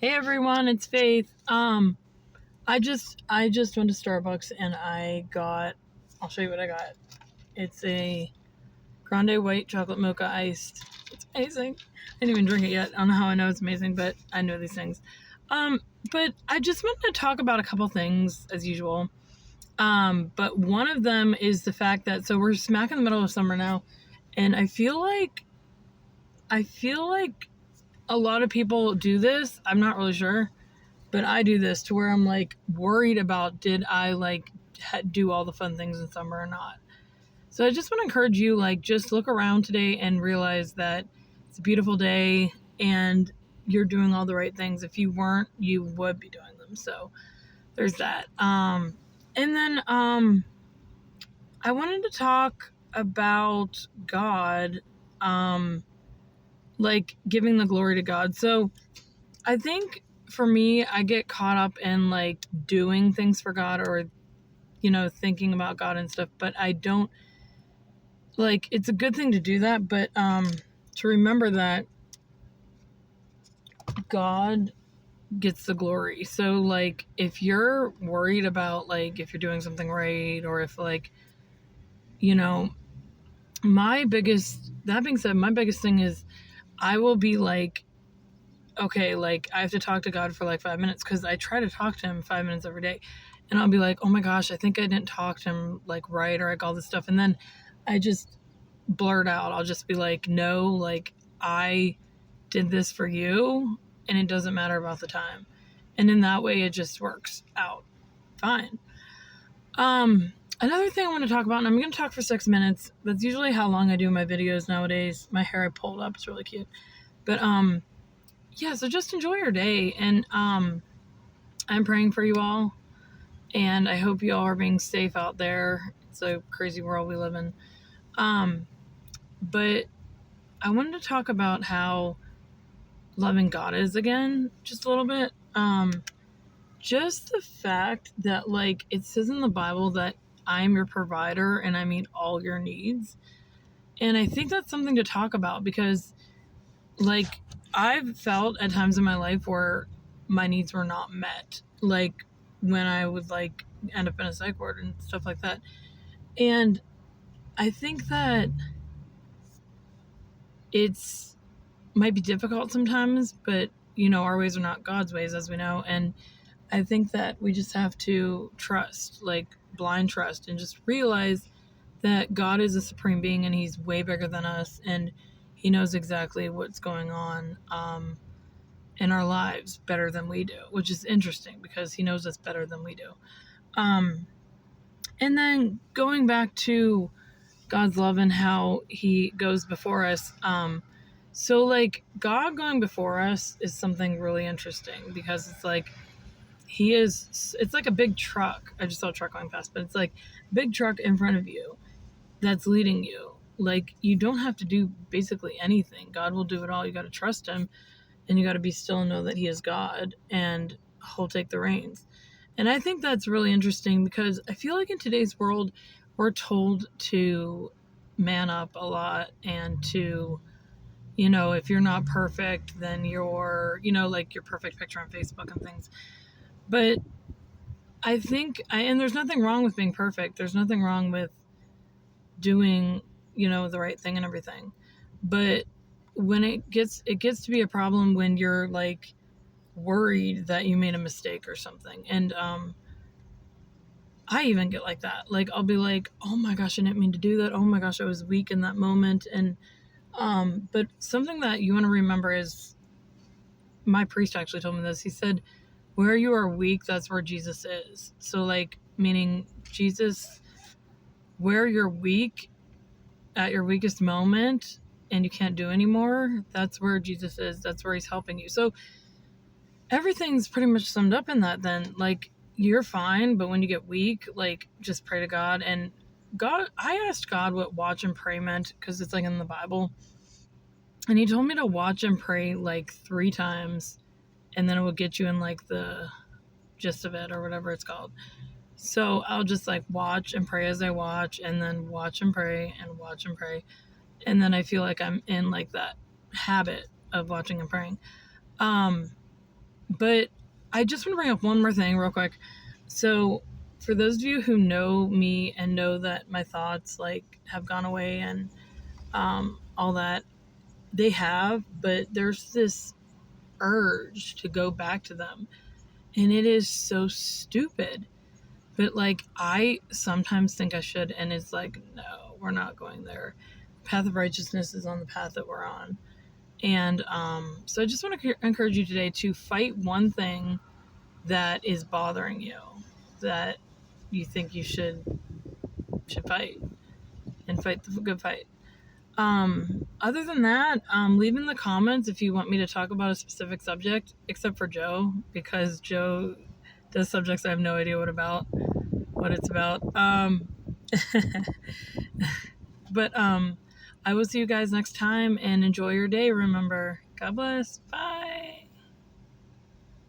Hey everyone, it's Faith. I just went to Starbucks and I'll show you what I got. It's a grande white chocolate mocha iced. It's amazing. I didn't even drink it yet. I don't know how I know it's amazing, but I know these things. But I just wanted to talk about a couple things as usual. But one of them is the fact that we're smack in the middle of summer now, and I feel like a lot of people do this. I'm not really sure. But I do this to where I'm like worried about, did I do all the fun things in summer or not? So I just want to encourage you, just look around today and realize that it's a beautiful day and you're doing all the right things. If you weren't, you would be doing them. So there's that. And then I wanted to talk about God, giving the glory to God. So I think for me, I get caught up in doing things for God or, thinking about God and stuff, but I don't it's a good thing to do that, but to remember that God gets the glory. So if you're worried about if you're doing something right, or if that being said, my biggest thing is I will be okay, I have to talk to God for 5 minutes, because I try to talk to him 5 minutes every day, and I'll be like, oh my gosh, I think I didn't talk to him right, or all this stuff, and then I just blurt out, I'll just be like, no, I did this for you, and it doesn't matter about the time, and in that way it just works out fine. Another thing I want to talk about, and I'm going to talk for 6 minutes, that's usually how long I do my videos nowadays. My hair I pulled up, it's really cute, but yeah, so just enjoy your day, and I'm praying for you all, and I hope you all are being safe out there. It's a crazy world we live in. But I wanted to talk about how loving God is again, just a little bit. Just the fact that it says in the Bible that I am your provider and I meet all your needs. And I think that's something to talk about, because I've felt at times in my life where my needs were not met, when I would end up in a psych ward and stuff like that. And I think that it's might be difficult sometimes, but our ways are not God's ways, as we know. And I think that we just have to trust, blind trust, and just realize that God is a supreme being and he's way bigger than us, and he knows exactly what's going on in our lives better than we do, which is interesting because he knows us better than we do. And then going back to God's love and how he goes before us. So God going before us is something really interesting, because it's it's like a big truck. I just saw a truck going past, but it's like a big truck in front of you that's leading you. You don't have to do basically anything. God will do it all. You got to trust him, and you got to be still and know that he is God, and he'll take the reins. And I think that's really interesting, because I feel like in today's world, we're told to man up a lot, and to, if you're not perfect, then you're, your perfect picture on Facebook and things. But I think, and there's nothing wrong with being perfect. There's nothing wrong with doing, the right thing and everything. But when it gets to be a problem when you're worried that you made a mistake or something. And I even get like that. I'll be like, oh my gosh, I didn't mean to do that. Oh my gosh, I was weak in that moment. And but something that you want to remember is, my priest actually told me this. He said, where you are weak, that's where Jesus is. So meaning Jesus, where you're weak at your weakest moment and you can't do anymore, that's where Jesus is. That's where he's helping you. So everything's pretty much summed up in that then. You're fine, but when you get weak, just pray to God. And God, I asked God what watch and pray meant, because it's in the Bible. And he told me to watch and pray 3 times, and then it will get you in the gist of it, or whatever it's called. So I'll just watch and pray as I watch, and then watch and pray and watch and pray. And then I feel like I'm in that habit of watching and praying. But I just want to bring up one more thing real quick. So for those of you who know me and know that my thoughts like have gone away and all that, they have, but there's this urge to go back to them, and it is so stupid. But like, I sometimes think I should, and it's like, no, we're not going there. Path of righteousness is on the path that we're on. And so I just want to encourage you today to fight one thing that is bothering you, that you think you should fight, and fight the good fight. Other than that, leave in the comments if you want me to talk about a specific subject, except for Joe, because Joe does subjects I have no idea what it's about. But I will see you guys next time, and enjoy your day. Remember, God bless. Bye.